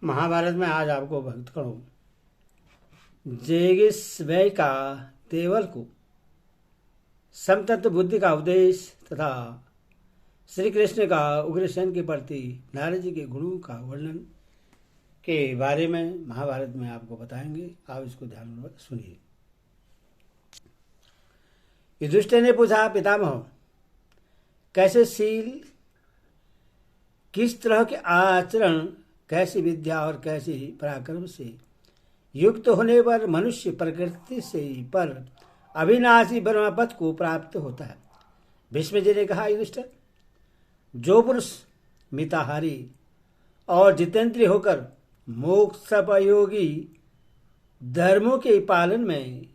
महाभारत में आज आपको भक्तगणों जेगिस्वय का देवल को समतत्व बुद्धि का उपदेश तथा श्री कृष्ण का उग्रसेन के प्रति नारद जी के गुणों का वर्णन के बारे में महाभारत में आपको बताएंगे। आप इसको ध्यानपूर्वक सुनिए। युधिष्ठिर ने पूछा, पितामह, कैसे शील, किस तरह के आचरण, कैसी विद्या और कैसी पराक्रम से युक्त होने पर मनुष्य प्रकृति से पर अविनाशी ब्रह्मपद को प्राप्त होता है। भीष्म जी ने कहा, युधिष्ठिर, जो पुरुष मिताहारी और जितेंद्रिय होकर मोक्षोपयोगी धर्मों के पालन में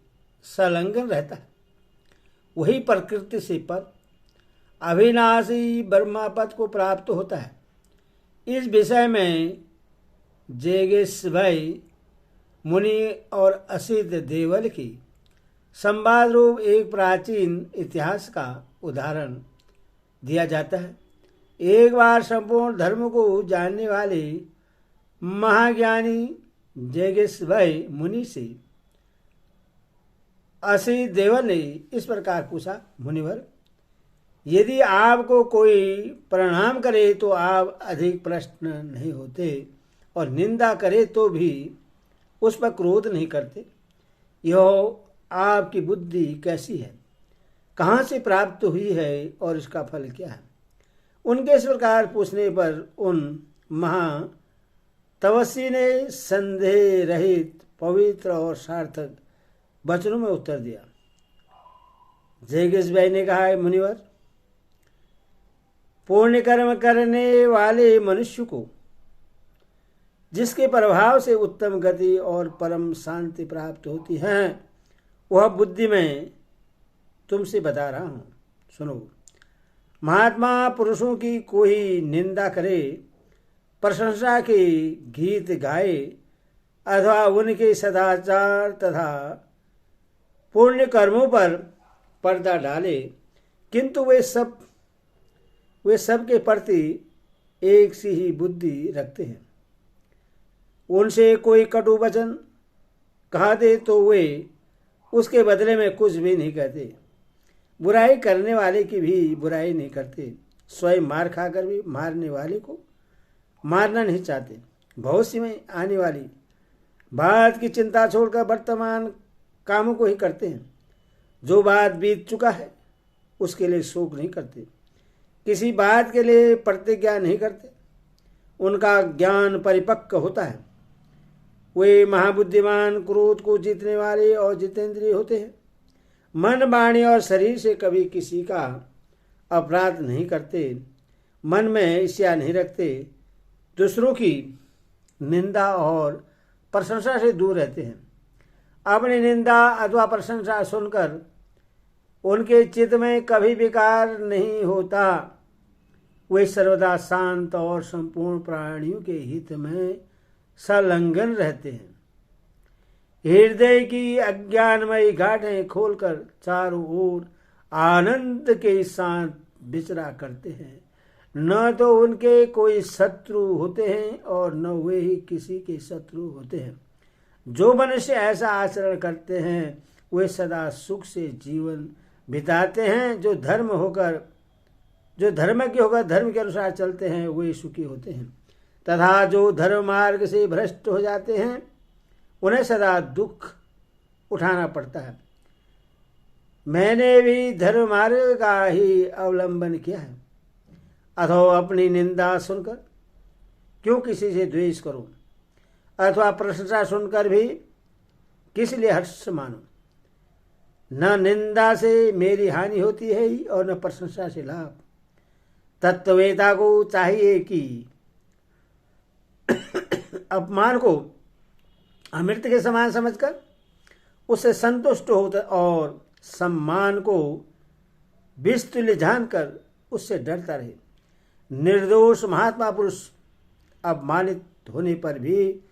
संलग्न रहता है, वही प्रकृति से पर अविनाशी ब्रह्मपद को प्राप्त होता है। इस विषय में जेगिस्वय मुनि और असित देवल की संवाद रूप एक प्राचीन इतिहास का उदाहरण दिया जाता है। एक बार संपूर्ण धर्म को जानने वाले महाज्ञानी जेगिस्वय मुनि से असित देवल ने इस प्रकार पूछा, मुनिवर, यदि आपको कोई प्रणाम करे तो आप अधिक प्रश्न नहीं होते और निंदा करे तो भी उस पर क्रोध नहीं करते। यह आपकी बुद्धि कैसी है, कहाँ से प्राप्त हुई है और इसका फल क्या है? उनके इस प्रकार पूछने पर उन महा तपस्वी ने संदेह रहित पवित्र और सार्थक वचनों में उत्तर दिया। जेगिस्वय ने कहा, मुनिवर, पुण्य कर्म करने वाले मनुष्य को जिसके प्रभाव से उत्तम गति और परम शांति प्राप्त होती है, वह बुद्धि मैं तुमसे बता रहा हूँ, सुनो। महात्मा पुरुषों की कोई निंदा करे, प्रशंसा के गीत गाए अथवा उनके सदाचार तथा पुण्य कर्मों पर पर्दा डाले, किंतु वे सब के प्रति एक सी ही बुद्धि रखते हैं। उनसे कोई कटु वचन कहा दे तो वे उसके बदले में कुछ भी नहीं कहते। बुराई करने वाले की भी बुराई नहीं करते। स्वयं मार खाकर भी मारने वाले को मारना नहीं चाहते। भविष्य में आने वाली बात की चिंता छोड़कर वर्तमान कामों को ही करते हैं। जो बात बीत चुका है उसके लिए शोक नहीं करते। किसी बात के लिए प्रतिज्ञा नहीं करते। उनका ज्ञान परिपक्व होता है। वे महाबुद्धिमान, क्रोध को जीतने वाले और जितेंद्रिय होते हैं। मन, वाणी और शरीर से कभी किसी का अपराध नहीं करते। मन में ईर्ष्या नहीं रखते। दूसरों की निंदा और प्रशंसा से दूर रहते हैं। अपनी निंदा अथवा प्रशंसा सुनकर उनके चित्त में कभी विकार नहीं होता। वे सर्वदा शांत और संपूर्ण प्राणियों के हित में संलग्न रहते हैं। हृदय की अज्ञानमयी घाटें खोलकर चारों ओर आनंद के साथ विचरा करते हैं। न तो उनके कोई शत्रु होते हैं और न वे ही किसी के शत्रु होते हैं। जो मनुष्य ऐसा आचरण करते हैं वे सदा सुख से जीवन बिताते हैं। जो धर्म के होकर धर्म के अनुसार चलते हैं वे सुखी होते हैं, तथा जो धर्म मार्ग से भ्रष्ट हो जाते हैं उन्हें सदा दुख उठाना पड़ता है। मैंने भी धर्म मार्ग का ही अवलंबन किया है। अथवा अपनी निंदा सुनकर क्यों किसी से द्वेष करूं, अथवा प्रशंसा सुनकर भी किस लिए हर्ष मानो। न निंदा से मेरी हानि होती है और न प्रशंसा से लाभ। तत्ववेता को चाहिए कि अपमान को अमृत के समान समझकर उससे संतुष्ट हो और सम्मान को विस्तुल्य जानकर उससे डरता रहे। निर्दोष महात्मा पुरुष अपमानित होने पर भी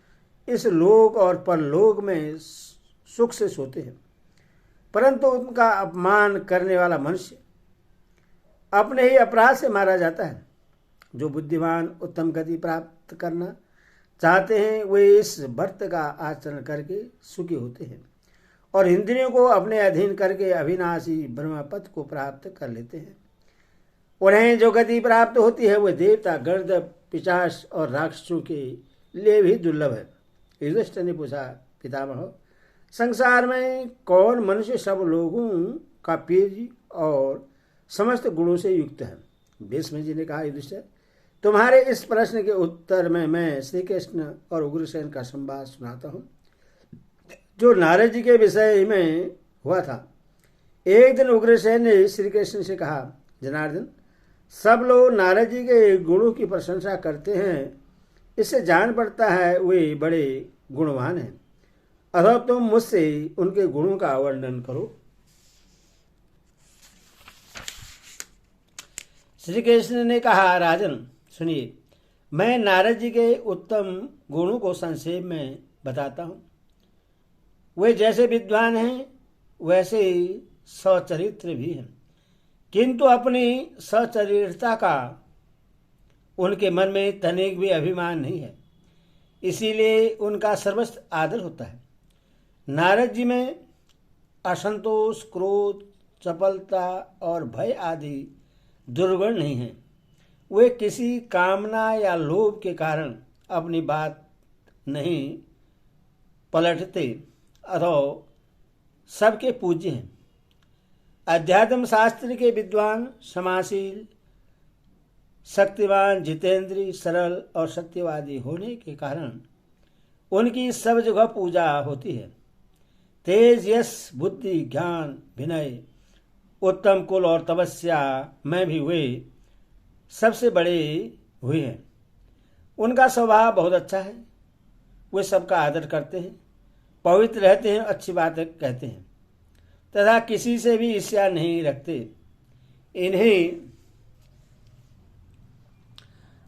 इस लोक और परलोक में सुख से सोते हैं, परंतु उनका अपमान करने वाला मनुष्य अपने ही अपराध से मारा जाता है। जो बुद्धिमान उत्तम गति प्राप्त करना चाहते हैं वे इस व्रत का आचरण करके सुखी होते हैं और इंद्रियों को अपने अधीन करके अविनाशी ब्रह्मपद को प्राप्त कर लेते हैं। उन्हें जो गति प्राप्त होती है वह देवता, गंधर्व, पिशाच और राक्षसों के लिए भी दुर्लभ है। युधिष्ठिर ने पूछा, पितामह, संसार में कौन मनुष्य सब लोगों का प्रिय और समस्त गुणों से युक्त है? भीष्म जी ने कहा, युधिष्ठिर, तुम्हारे इस प्रश्न के उत्तर में मैं श्री कृष्ण और उग्रसेन का संवाद सुनाता हूँ जो नारद जी के विषय में हुआ था। एक दिन उग्रसेन ने श्री कृष्ण से कहा, जनार्दन, सब लोग नारद जी के गुणों की प्रशंसा करते हैं, इससे जान पड़ता है वे बड़े गुणवान हैं। अतः तुम मुझसे उनके गुणों का वर्णन करो। श्री कृष्ण ने कहा, राजन सुनिए, मैं नारद जी के उत्तम गुणों को संक्षेप में बताता हूँ। वे जैसे विद्वान हैं वैसे ही सचरित्र भी हैं, किंतु अपनी सचरित्रता का उनके मन में तनिक भी अभिमान नहीं है, इसीलिए उनका सर्वस्व आदर होता है। नारद जी में असंतोष, क्रोध, चपलता और भय आदि दुर्गुण नहीं है। वे किसी कामना या लोभ के कारण अपनी बात नहीं पलटते अथवा सबके पूज्य हैं। अध्यात्म शास्त्र के विद्वान, समाशील, शक्तिवान, जितेंद्रीय, सरल और सत्यवादी होने के कारण उनकी सब जगह पूजा होती है। तेज, यश, बुद्धि, ज्ञान, विनय, उत्तम कुल और तपस्या में भी वे सबसे बड़े हुए हैं। उनका स्वभाव बहुत अच्छा है, वे सबका आदर करते हैं, पवित्र रहते हैं, अच्छी बातें कहते हैं तथा किसी से भी ईर्ष्या नहीं रखते। इन्हीं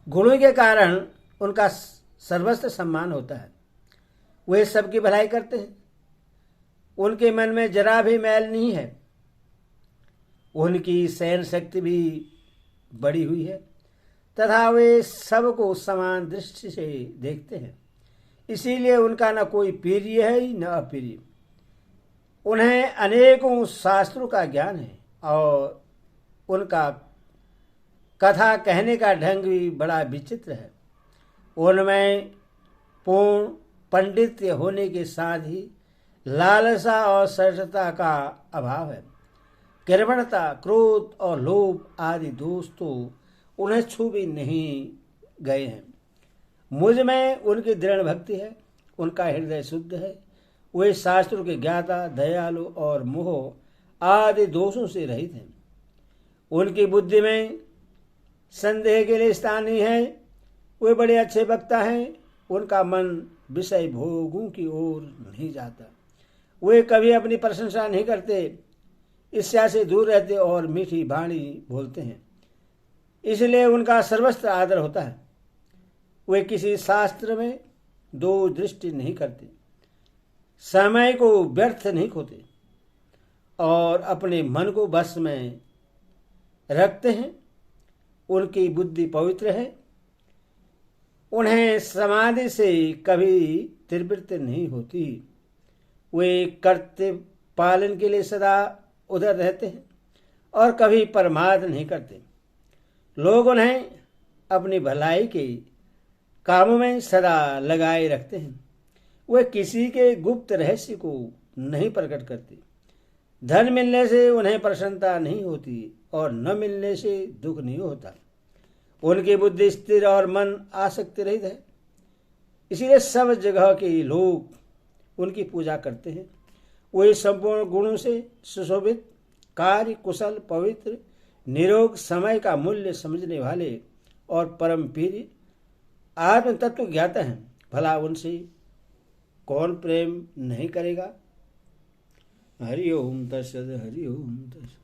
गुणों के कारण उनका सर्वस्व सम्मान होता है। वे सबकी भलाई करते हैं, उनके मन में जरा भी मैल नहीं है। उनकी सहन शक्ति भी बड़ी हुई है तथा वे सबको समान दृष्टि से देखते हैं, इसीलिए उनका न कोई प्रिय है न अप्रिय। उन्हें अनेकों शास्त्रों का ज्ञान है और उनका कथा कहने का ढंग भी बड़ा विचित्र है। उनमें पूर्ण पंडित्य होने के साथ ही लालसा और सरलता का अभाव है। कृपणता, क्रोध और लोभ आदि दोष तो उन्हें छू भी नहीं गए हैं। मुझ में उनकी दृढ़ भक्ति है, उनका हृदय शुद्ध है, वे शास्त्रों के ज्ञाता, दयालु और मोह आदि दोषों से रहित हैं। उनकी बुद्धि में संदेह के लिए स्थान नहीं है, वे बड़े अच्छे वक्ता हैं। उनका मन विषय भोगों की ओर नहीं जाता, वे कभी अपनी प्रशंसा नहीं करते, ईर्ष्या से दूर रहते और मीठी वाणी बोलते हैं, इसलिए उनका सर्वस्व आदर होता है। वे किसी शास्त्र में दो दृष्टि नहीं करते, समय को व्यर्थ नहीं खोते और अपने मन को बस में रखते हैं। उनकी बुद्धि पवित्र है, उन्हें समाधि से कभी त्रिवृत्ति नहीं होती। वे कर्तव्य पालन के लिए सदा उधर रहते हैं और कभी प्रमाद नहीं करते। लोग उन्हें अपनी भलाई के कामों में सदा लगाए रखते हैं। वे किसी के गुप्त रहस्य को नहीं प्रकट करते। धन मिलने से उन्हें प्रसन्नता नहीं होती और न मिलने से दुख नहीं होता। उनकी बुद्धि स्थिर और मन आसक्ति रहित है, इसीलिए सब जगह के लोग उनकी पूजा करते हैं। वे संपूर्ण गुणों से सुशोभित, कार्य कुशल, पवित्र, निरोग, समय का मूल्य समझने वाले और परम प्रिय आत्म तत्व ज्ञाता हैं। भला उनसे कौन प्रेम नहीं करेगा। हरि ओम तत्सत, हरि ओम तत्सत।